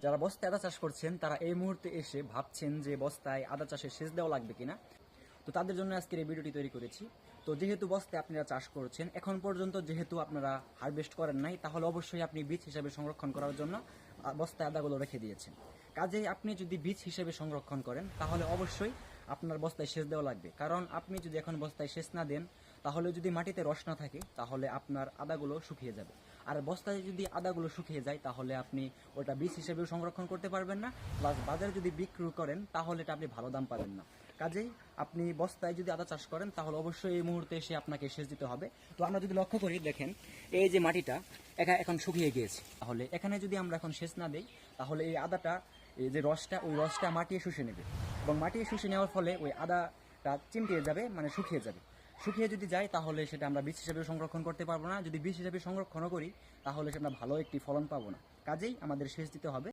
যারা বস্তায় আদা চাষ করছেন তারা এই মুহূর্তে এসে ভাবছেন যে বস্তায় আদা চাষে সেচ দেওয়া লাগবে কিনা। তো তাদের জন্য আজকের এই ভিডিওটি তৈরি করেছি। তো যেহেতু বস্তায় আপনারা চাষ করছেন, এখন পর্যন্ত যেহেতু আপনারা হারভেস্ট করেন নাই, তাহলে অবশ্যই আপনি বীজ হিসেবে সংরক্ষণ করার জন্য বস্তায় আদাগুলো রেখে দিয়েছেন। কাজেই আপনি যদি বীজ হিসেবে সংরক্ষণ করেন তাহলে অবশ্যই আপনার বস্তায় সেচ দেওয়া লাগবে। কারণ আপনি যদি এখন বস্তায় সেচ না দেন, তাহলে যদি মাটিতে রস না থাকে তাহলে আপনার আদাগুলো শুকিয়ে যাবে। আর বস্তায় যদি আদাগুলো শুকিয়ে যায় তাহলে আপনি ওটা বীজ হিসেবেও সংরক্ষণ করতে পারবেন না, প্লাস বাজারে যদি বিক্রি করেন তাহলে এটা আপনি ভালো দাম পাবেন না। কাজেই আপনি বস্তায় যদি আদা চাষ করেন তাহলে অবশ্যই এই মুহূর্তে এসে আপনাকে সেচ দিতে হবে। তো আমরা যদি লক্ষ্য করি, দেখেন এই যে মাটিটা এখন শুকিয়ে গিয়েছে, তাহলে এখানে যদি আমরা এখন সেচ না দিই তাহলে এই আদাটা, এই যে রসটা, ওই রসটা মাটিয়ে শুষে নেবে এবং মাটিয়ে শুষে নেওয়ার ফলে ওই আদাটা চিমটিয়ে যাবে, মানে শুকিয়ে যাবে। শুকিয়ে যদি যায় তাহলে সেটা আমরা বীজ হিসেবে সংরক্ষণ করতে পারবো না। যদি বীজ হিসেবে সংরক্ষণ করি তাহলে সেটা ভালো একটি ফলন পাবো না। কাজেই আমাদের সেচ দিতে হবে।